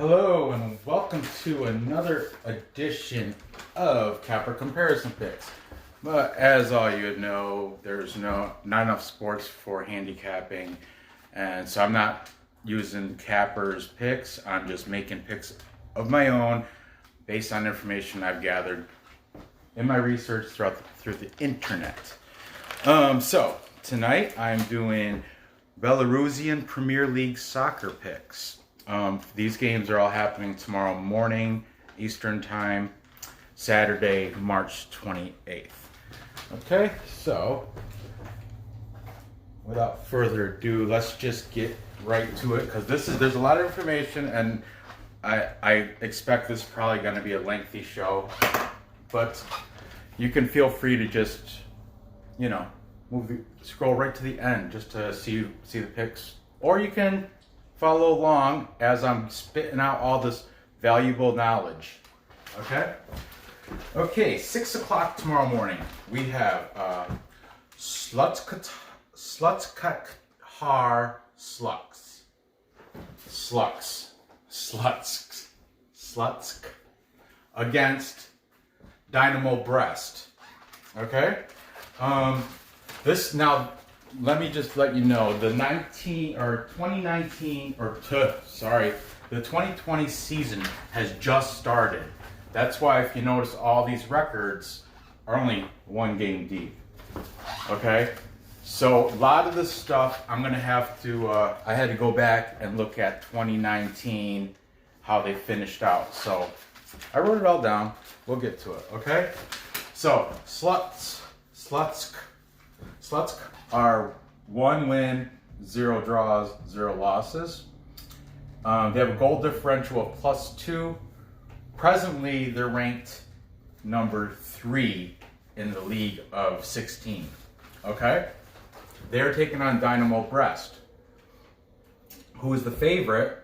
Hello and welcome to another edition of Capper Comparison Picks. But as all you know, there's not enough sports for handicapping, and so I'm not using Capper's picks. I'm just making picks of my own based on information I've gathered in my research through the internet. So tonight I'm doing Belarusian Premier League soccer picks. These games are all happening tomorrow morning, Eastern Time, Saturday, March 28th. Okay, so without further ado, let's just get right to it, because there's a lot of information, and I expect this is probably going to be a lengthy show, but you can feel free to just, scroll right to the end just to see the picks, or you can follow along as I'm spitting out all this valuable knowledge. Okay, 6 o'clock tomorrow morning. We have Slutsk against Dynamo Brest. Okay? Let me just let you know, the 2020 season has just started. That's why, if you notice, all these records are only one game deep. Okay? So a lot of this stuff I'm going to have to, I had to go back and look at 2019, how they finished out. So I wrote it all down. We'll get to it, okay? So Slutsk are 1 win, 0 draws, 0 losses. They have a goal differential of +2. Presently, they're ranked number 3 in the league of 16. Okay? They're taking on Dynamo Brest, who is the favorite.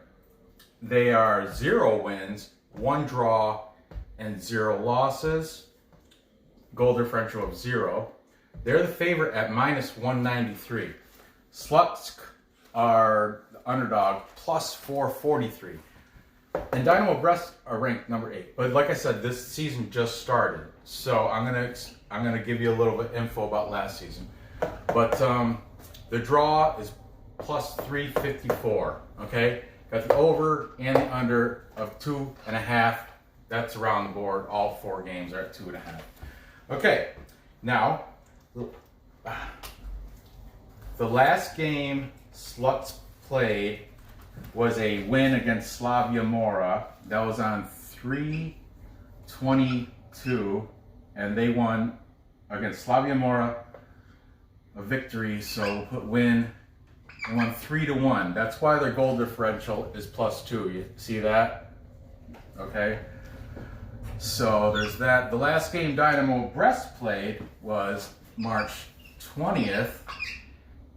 They are 0 wins, 1 draw, and 0 losses. Goal differential of 0. They're the favorite at -193. Slutsk are the underdog, +443. And Dynamo Brest are ranked number 8. But like I said, this season just started, so I'm gonna give you a little bit of info about last season. But the draw is +354. Okay, got the over and the under of 2.5. That's around the board. All 4 games are at 2.5. Okay, now the last game Slutsk played was a win against Slavia Mora. That was on 3/22, and they won against Slavia Mora, a victory. So put win. They won 3-1. That's why their goal differential is +2. You see that? Okay. So there's that. The last game Dynamo Brest played was March 20th,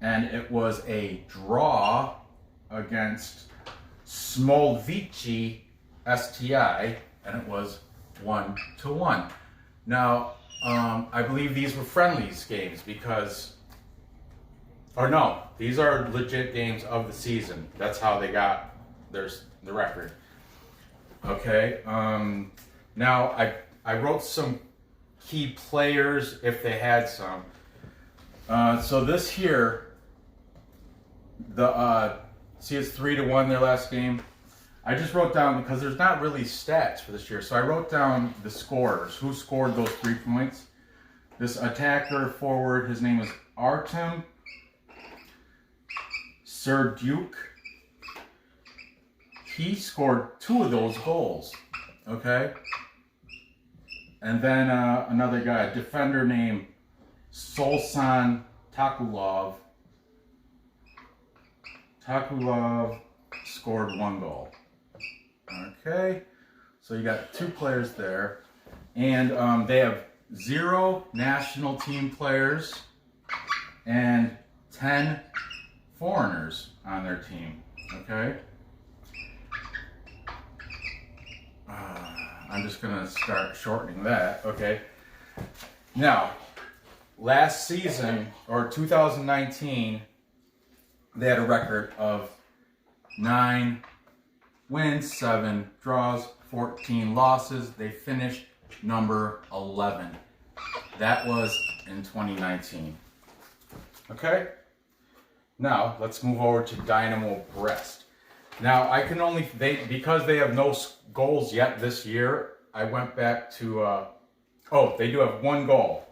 and it was a draw against Smolvici STI, and it was 1-1. Now, I believe these were friendlies games these are legit games of the season. That's how they got the record. Okay. Now I wrote some key players if they had some. So this here, see, it's 3-1 their last game. I just wrote down, because there's not really stats for this year, so I wrote down the scorers, who scored those 3 points. This attacker forward, his name is Artem Serdyuk. He scored 2 of those goals. Okay. And then another guy, a defender named Solsan Takulov. Takulov scored 1 goal. Okay, so you got 2 players there. And they have 0 national team players and 10 foreigners on their team. Okay. I'm just going to start shortening that. Okay. Now, last season, or 2019, they had a record of 9 wins, 7 draws, 14 losses. They finished number 11. That was in 2019. Okay? Now, let's move over to Dynamo Brest. Now, I can only, because they have no goals yet this year, I went back to, they do have 1 goal.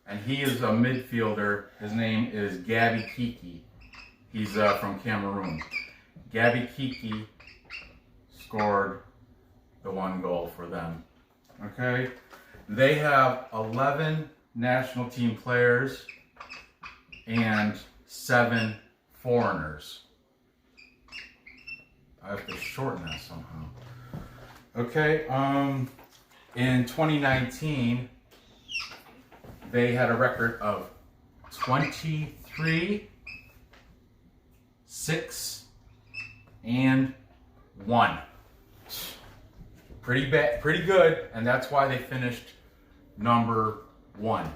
And he is a midfielder. His name is Gabi Kiki. He's from Cameroon. Gabi Kiki scored the 1 goal for them. Okay? They have 11 national team players and 7 foreigners. I have to shorten that somehow. Okay, in 2019, they had a record of 23, 6, and 1. Pretty bad, pretty good, and that's why they finished number 1.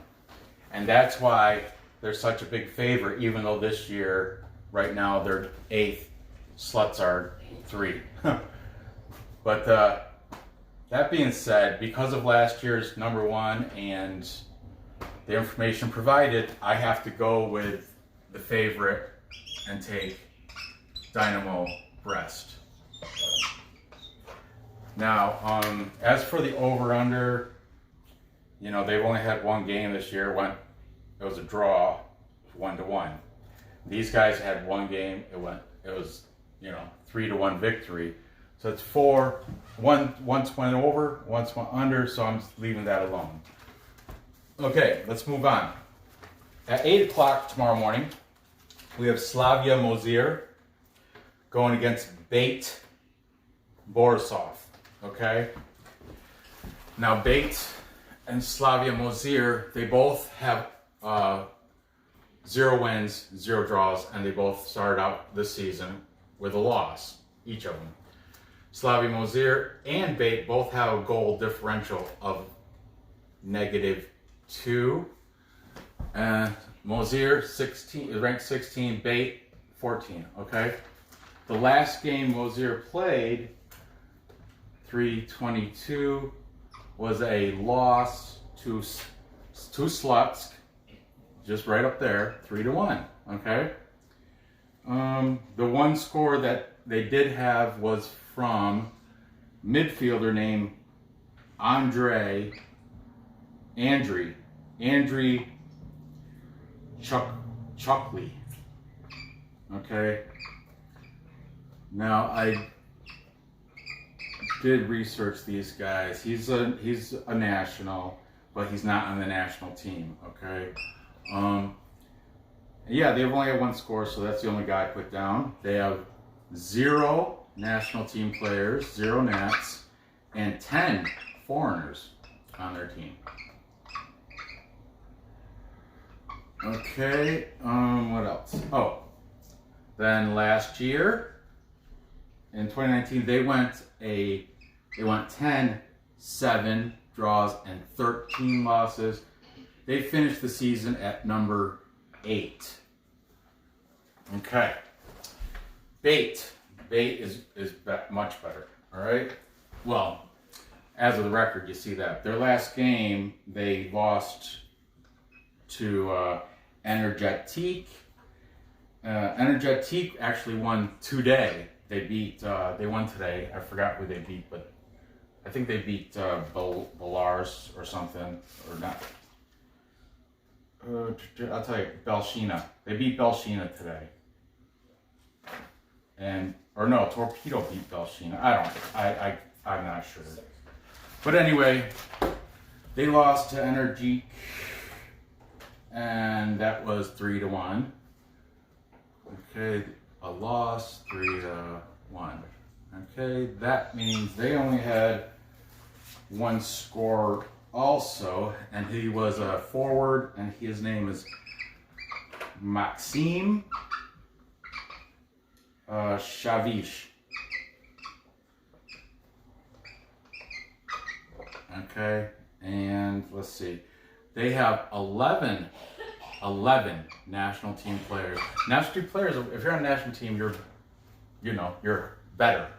And that's why they're such a big favorite, even though this year, right now, they're 8th. Sluts are 3. But that being said, because of last year's number 1 and the information provided, I have to go with the favorite and take Dynamo Brest. Now, as for the over-under, you know, they've only had 1 game this year. It was a draw, 1-1. These guys had 1 game. It was 3-1 victory. So it's 4. Once went over, once went under. So I'm just leaving that alone. Okay, let's move on. At 8 o'clock tomorrow morning, we have Slavia Mozir going against Bate Borisov. Okay. Now Bate and Slavia Mozir, they both have 0 wins, 0 draws, and they both started out this season with a loss, each of them. Slavia Mozir and Bate both have a goal differential of -2. And Mozir is ranked 16, Bate 14. Okay. The last game Mozir played, 3/22, was a loss to Slutsk, just right up there, 3-1. Okay. The 1 score that they did have was from midfielder named Andrei Chuckley. Okay. Now I did research these guys. He's a national, but he's not on the national team. Okay. Yeah, they've only had 1 score, so that's the only guy I put down. They have 0 national team players, 0 Nats, and 10 foreigners on their team. Okay, what else? Oh, then last year, in 2019, they went 10, 7 draws, and 13 losses. They finished the season at number 8. Okay. Bate is much better. All right. Well, as of the record, you see that their last game they lost to Energetique. Energetique actually won today. They won today. I forgot who they beat, but I think they beat Belarus or something, or not. I'll tell you, Belshina. They beat Belshina today. Torpedo beat Belshina. I'm not sure. But anyway, they lost to Energetique, and that was 3-1. Okay, a loss, 3-1. Okay, that means they only had 1 score also, and he was a forward, and his name is Maxime Shavish. Okay, and let's see. They have 11 national team players. National team players, if you're on a national team, you're better.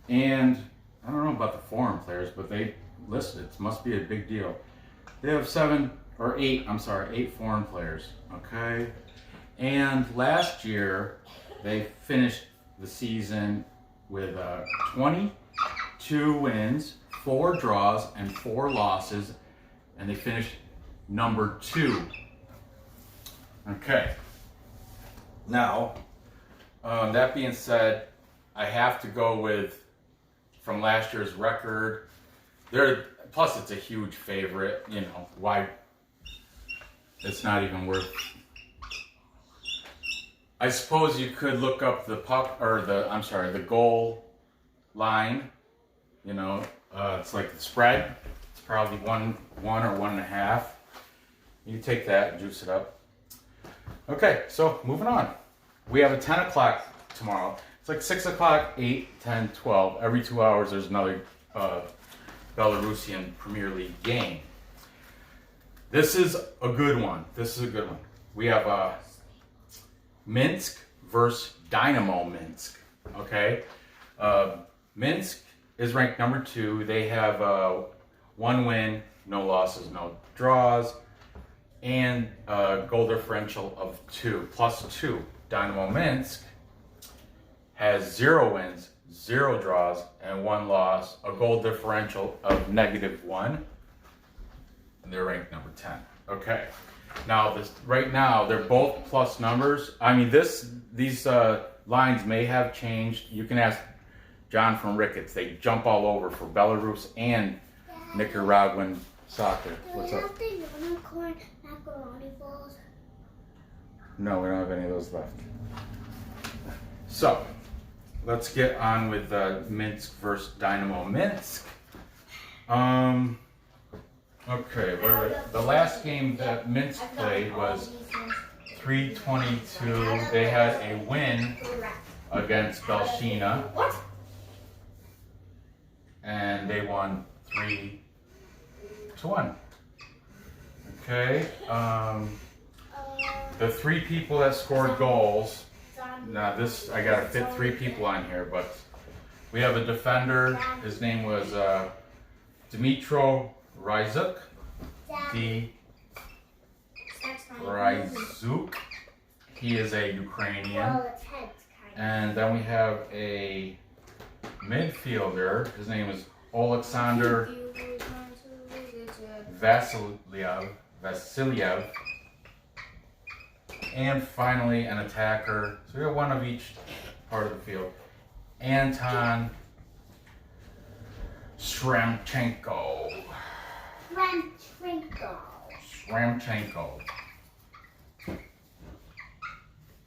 And I don't know about the foreign players, but they listed it. Must be a big deal. They have 8 foreign players. Okay. And last year, they finished the season with 22 wins, 4 draws, and 4 losses, and they finished number 2. Okay. Now, that being said, I have to go with from last year's record. Plus, it's a huge favorite. You know why? It's not even worth. I suppose you could look up the puck or the goal line. You know, it's like the spread. It's probably 1 or 1.5. You take that and juice it up. Okay, so moving on. We have a 10 o'clock tomorrow. It's like 6 o'clock, 8, 10, 12. Every 2 hours there's another Belarusian Premier League game. This is a good one. We have Minsk versus Dynamo Minsk. Okay? Minsk is ranked number 2. They have 1 win, no losses, no draws, and a goal differential of 2, +2. Dynamo Minsk has 0 wins, 0 draws, and 1 loss, a goal differential of -1, and they're ranked number 10. Okay. Now, right now, they're both plus numbers. I mean, these lines may have changed. You can ask John from Ricketts. They jump all over for Belarus and Nicaraguan soccer. What's up? Do you have the unicorn macaroni balls? No, we don't have any of those left. So, let's get on with Minsk versus Dynamo Minsk. Okay, the last game that Minsk played was 3-22. They had a win against Belshina, and they won 3-1. Okay, the 3 people that scored goals. Now I gotta fit 3 people on here, but we have a defender. His name was Dmitro Ryzuk. Ryzuk. He is a Ukrainian. And then we have a midfielder. His name is Alexander Vasilyev. And finally, an attacker. So we have 1 of each part of the field. Anton Shramchenko.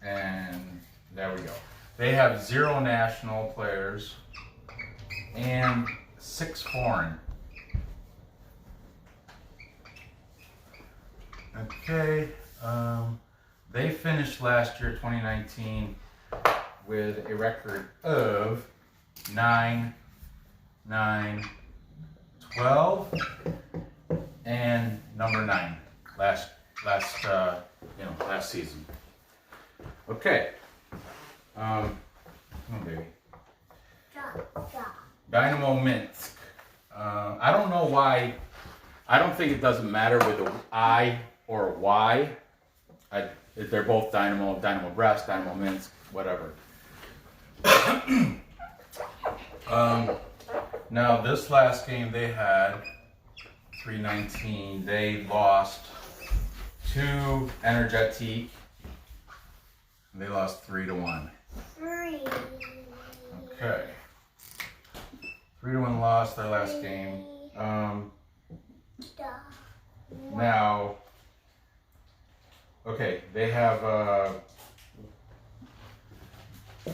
And there we go. They have 0 national players and 6 foreign. Okay. They finished last year, 2019, with a record of 9, 12, and number 9 last season. Okay. Come on, baby. Dynamo Minsk. I don't know why. I don't think it doesn't matter with a I or a Y. They're both Dynamo Brest, Dynamo Minsk, whatever. Now, this last game they had, 3-19, they lost to Energetic. They lost 3-1. Okay. 3-1 loss their last game. Now, okay, they have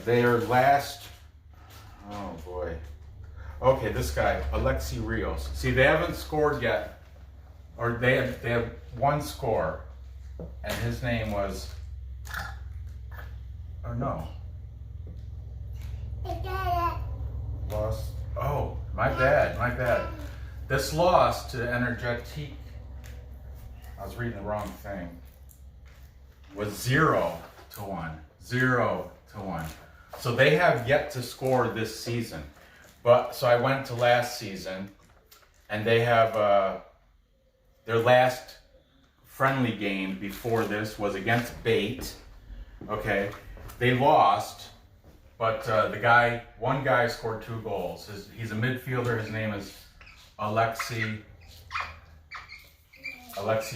their last. Oh boy. Okay, this guy, Alexi Rios. See, they haven't scored yet, or they have 1 score, and his name was. Or no. Lost. Oh, my bad. This loss to Energetic, I was reading the wrong thing, was 0-1. 0-1. So they have yet to score this season. But so I went to last season, and they have their last friendly game before this was against Bait. Okay, they lost, but one guy scored 2 goals. He's a midfielder. His name is Alexi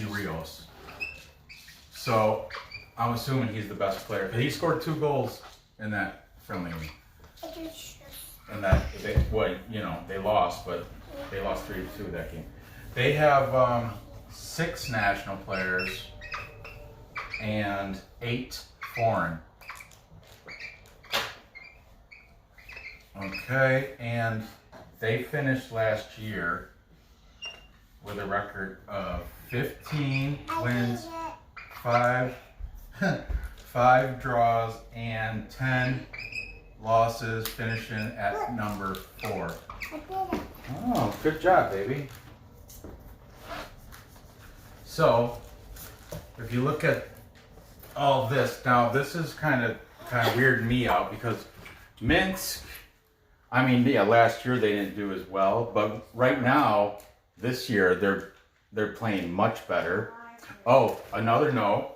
Rios. So I'm assuming he's the best player. He scored 2 goals in that friendly game. And that they lost, but they lost 3-2 that game. They have 6 national players and 8 foreign. Okay, and they finished last year with a record of 15 wins, 5 draws, and 10 losses, finishing at number 4. Oh, good job, baby. So, if you look at all this, now this is kind of weirding me out because Minsk, last year they didn't do as well, but right now, this year, they're playing much better. Oh, another note,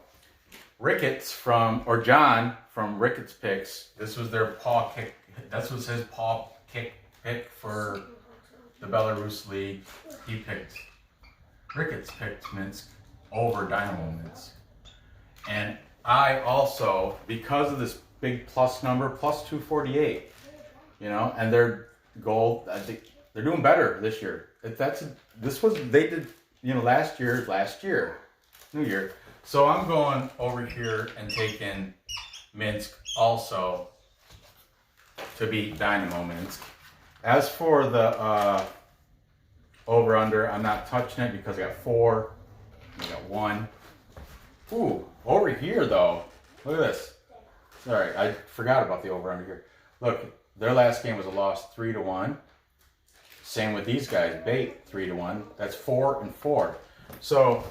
John from Ricketts Picks, this was their paw kick, this was his paw kick pick for the Belarus League. Ricketts picked Minsk over Dynamo Minsk. And I also, because of this big plus number, plus 248, and their goal, I think they're doing better this year. They did, last year, New Year. So I'm going over here and taking Minsk also to beat Dynamo Minsk. As for the over-under, I'm not touching it because I got 4, I got 1. Ooh, over here though, look at this. Sorry, I forgot about the over-under here. Look, their last game was a loss 3-1. Same with these guys, Bait 3-1. That's 4 and 4. So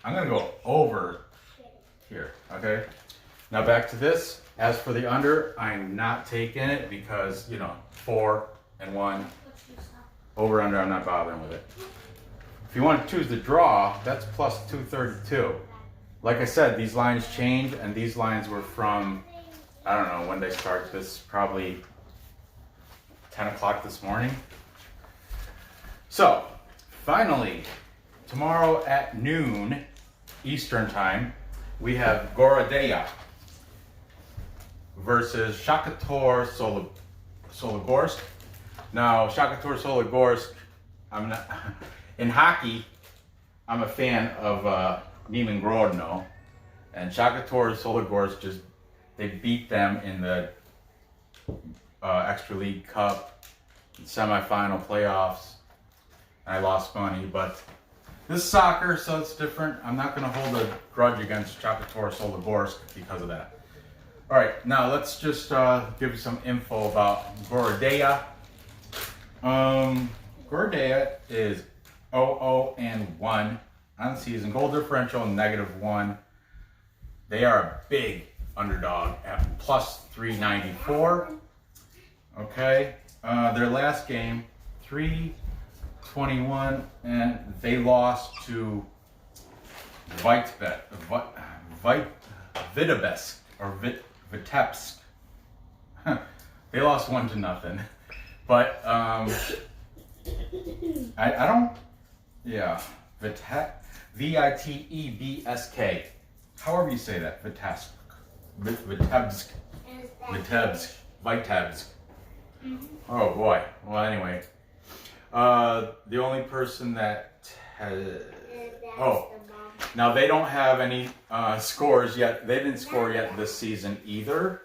I'm gonna go over here, okay? Now back to this. As for the under, I'm not taking it because, 4 and 1. Over under, I'm not bothering with it. If you want to choose the draw, that's plus 232. Like I said, these lines change, and these lines were from, I don't know when they start this, probably 10 o'clock this morning. So, finally, tomorrow at noon Eastern time, we have Gorodeya versus Shakhtar Sologorsk. Now, Shakhtar Sologorsk, in hockey, I'm a fan of Neiman Grodno, and Shakhtar Sologorsk they beat them in the Extra League Cup semifinal playoffs. I lost money, but this is soccer, so it's different. I'm not going to hold a grudge against Shakhtar Sologorsk because of that. All right, now let's just give you some info about Gorodeya. Gorodeya is 0-1 on the season. Goal differential -1. They are a big underdog at plus 394. Okay, their last game 3-21, and they lost to Vitebsk or Vitebsk. They lost 1-0. But I don't. Yeah, Vitebsk. However you say that, Vitebsk. Oh boy. Well, anyway, the only person that has. Oh, now they don't have any scores yet. They didn't score yet this season either.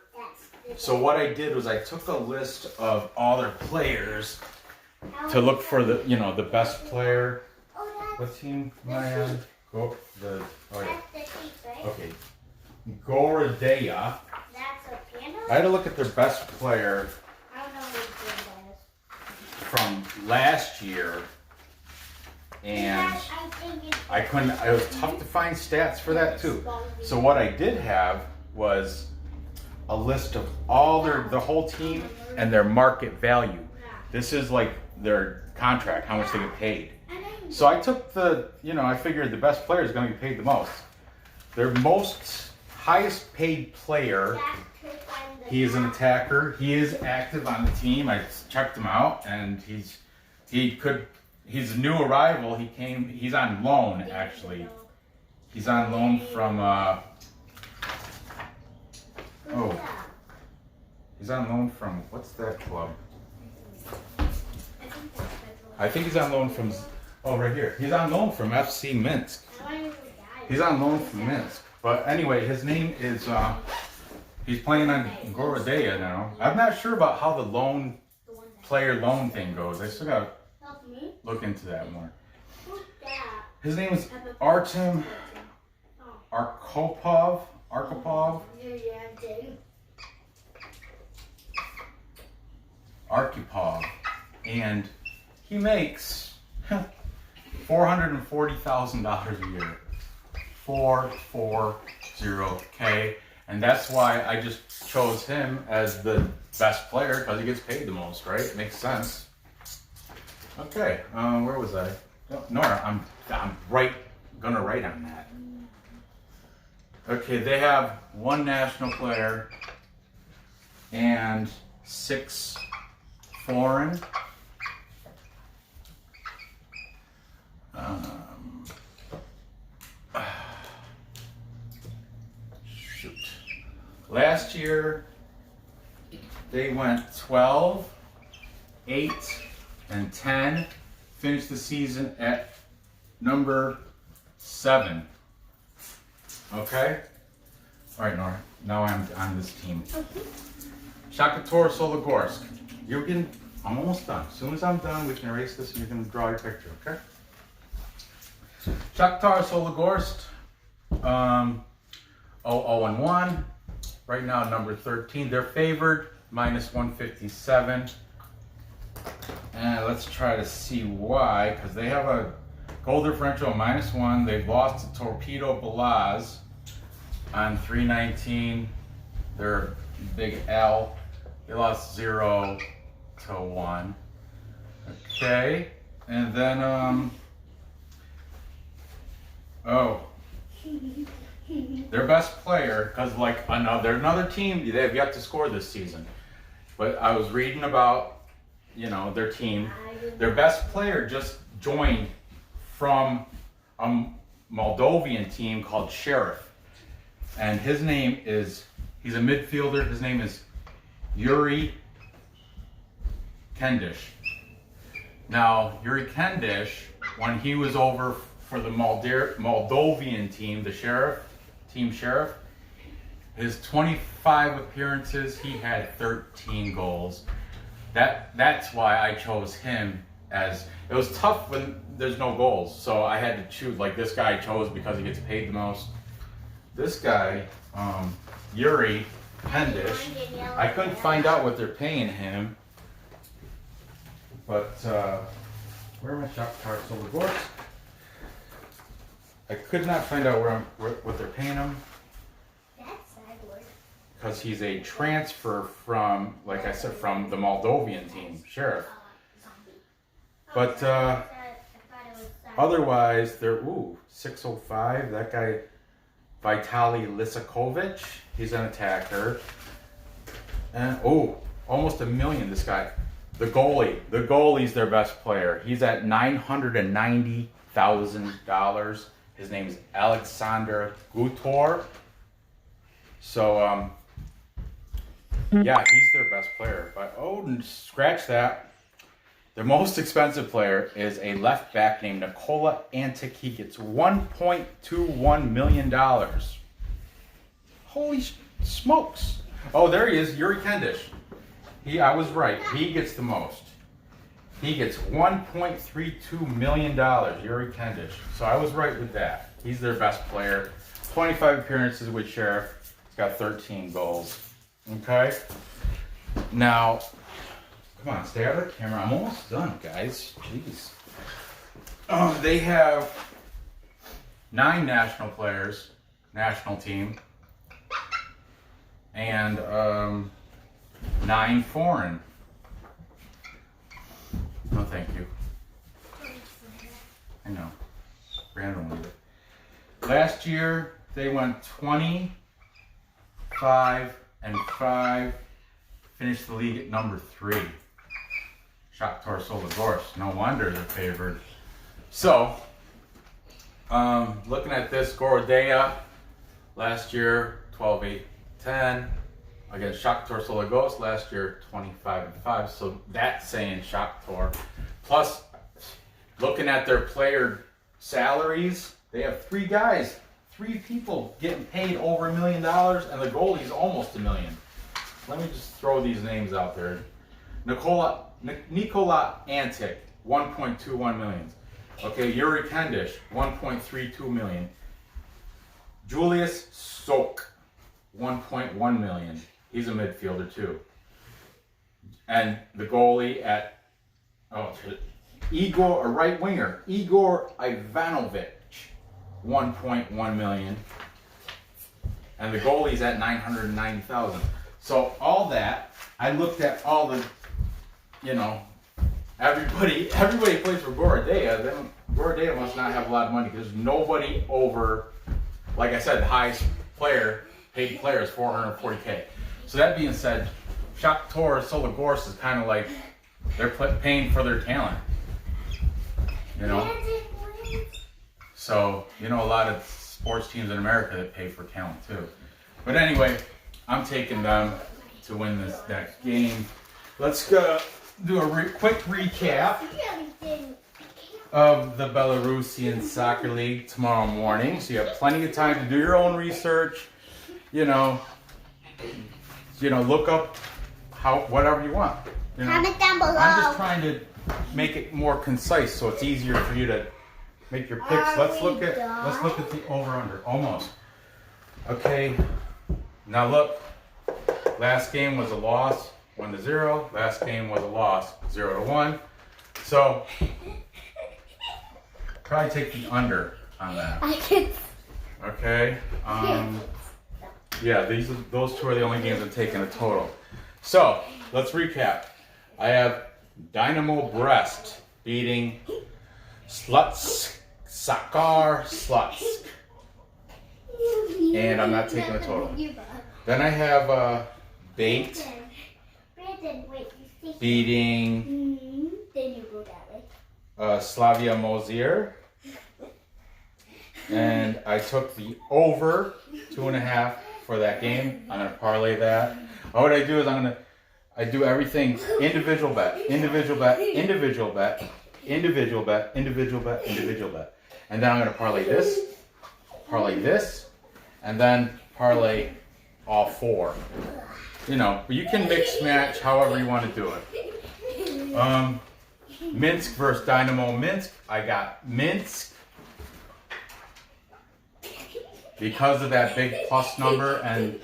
So what I did was I took a list of all their players to look for the the best player. What team am I on? Okay. Gorodeya. I had to look at their best player from last year, and I couldn't. It was tough to find stats for that too. So what I did have was a list of all the whole team and their market value. This is like their contract, how much they get paid. I know. So I took I figured the best player is going to get paid the most. Their most highest paid player, he is an attacker. He is active on the team. I checked him out, and he's a new arrival. He's on loan, actually. He's on loan from, he's on loan from, what's that club? I think he's on loan from, right here. He's on loan from FC Minsk. He's on loan from Minsk. But anyway, his name is, he's playing on Gorodeya now. I'm not sure about how the player loan thing goes. I still gotta look into that more. His name is Artem Arkhipov. And he makes $440,000 a year. 440K, and that's why I just chose him as the best player, because he gets paid the most, right? It makes sense. Okay, where was I? Oh, Nora, I'm gonna write on that. Okay, they have 1 national player and 6 foreign. Shoot. Last year, they went 12, 8, and 10. Finished the season at number 7. Okay? All right, Nora. Now I'm on this team. Shakhtar Sologorsk. I'm almost done. As soon as I'm done, we can erase this and you can draw your picture, okay? Shakhtar Sologorsk, 0-1. Right now, number 13. They're favored, -157. And let's try to see why, because they have a goal differential of -1. They've lost to Torpedo Balaz on 319. They're big L. They lost 0-1. Okay, and then their best player, because like another team, they have yet to score this season. But I was reading about their team. Their best player just joined from a Moldovan team called Sheriff, and he's a midfielder. His name is Yuri Kendish. Now, Yuri Kendish, when he was over for the Moldovan team, the Team Sheriff, his 25 appearances, he had 13 goals. That's why I chose him. As it was tough when there's no goals, so I had to choose. Like this guy I chose because he gets paid the most. This guy, Yuri Kendish, I couldn't find out what they're paying him. But where am I? Shakhtar Sologorsk. I could not find out what they're paying him. Because he's a transfer from, like I said, from the Moldovan team, Sheriff. But otherwise, they're 605. That guy, Vitaly Lisakovic, he's an attacker. And almost $1 million. This guy, the goalie's their best player. He's at $990,000. His name is Alexander Gutor. So yeah, he's their best player. But scratch that. Their most expensive player is a left back named Nikola Antic. He gets $1.21 million. Holy smokes. Oh, there he is, Yuri Kendish. I was right. He gets the most. He gets $1.32 million, Yuri Kendish. So I was right with that. He's their best player. 25 appearances with Sheriff. He's got 13 goals. Okay? Now, come on, stay out of the camera. I'm almost done, guys. Jeez. They have 9 national players, national team, and 9 foreign. Last year, they went 25-5, finished the league at number 3. Shakhtar Sologorsk, no wonder they're favored. So, looking at this, Gorodea, last year, 12-8-10. Against Shakhtar Sologorsk, last year, 25-5. So that's saying Shakhtar. Plus, looking at their player salaries, they have 3 guys, 3 people getting paid over $1 million, and the goalie's almost $1 million. Let me just throw these names out there. Nikola Antic, 1.21 million. Okay, Yuri Kendish, 1.32 million. Julius Sok, 1.1 million. He's a midfielder too. And the goalie at Igor, a right winger, Igor Ivanovic, 1.1 million. And the goalie's at 990,000. So all that, I looked at all the, everybody plays for Gorodea. Then Gorodea must not have a lot of money because nobody over, like I said, the highest paid player is 440K. So that being said, Shakhtar Sologorsk is kind of like they're paying for their talent, So a lot of sports teams in America that pay for talent too. But anyway, I'm taking them to win this next game. Let's go do a quick recap of the Belarusian Soccer League tomorrow morning. So you have plenty of time to do your own research. Look up whatever you want. Comment down below. I'm just trying to make it more concise so it's easier for you to make your picks. Let's look at the over/under. Almost. Okay. Now look. Last game was a loss, 1-0. Last game was a loss, 0-1. So probably take the under on that. Okay. Yeah, those 2 are the only games I'm taking a total. So let's recap. I have Dynamo Brest beating Slutsk, and I'm not taking a total. Then I have Bait beating Slavia Mozir, and I took the over 2.5 for that game. I'm gonna parlay that. What I do is I do everything individual bet, individual bet, individual bet, individual bet, individual bet, individual bet, and then I'm gonna parlay this, and then parlay all 4. But you can mix match however you want to do it. Minsk versus Dynamo Minsk. I got Minsk because of that big plus number, and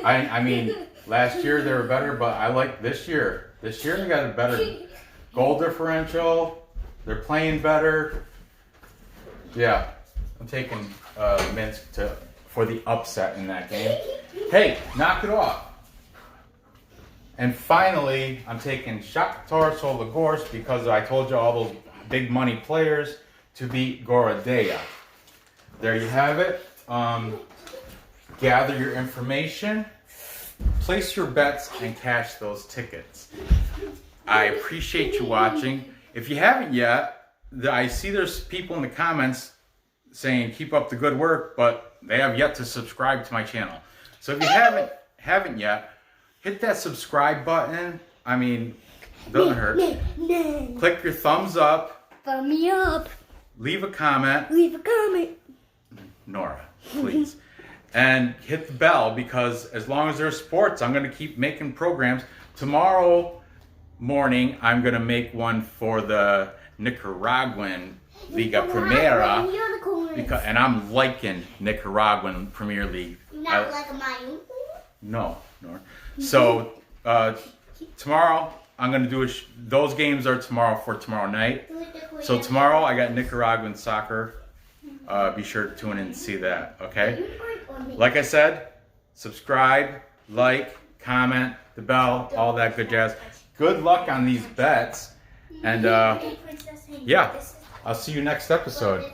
I mean last year they were better, but I like this year. This year they got a better goal differential. They're playing better. Yeah, I'm taking Minsk for the upset in that game. Hey, knock it off. And finally, I'm taking Shakhtar Sologorsk because I told you all those big money players to beat Gorodea. There you have it. Gather your information, place your bets, and cash those tickets. I appreciate you watching. If you haven't yet, I see there's people in the comments saying keep up the good work, but they have yet to subscribe to my channel. So if you haven't yet, hit that subscribe button. I mean, doesn't hurt. Click your thumbs up. Thumb me up. Leave a comment. Nora, please. And hit the bell because as long as there's sports, I'm going to keep making programs. Tomorrow morning, I'm going to make one for the Nicaraguan Liga Primera. And I'm liking Nicaraguan Premier League. Not like mine. No, Nora. So tomorrow I'm gonna do those games are tomorrow for tomorrow night. So tomorrow I got Nicaraguan soccer. Be sure to tune in and see that. Okay. Like I said, subscribe, like, comment, the bell, all that good jazz. Good luck on these bets, and yeah, I'll see you next episode.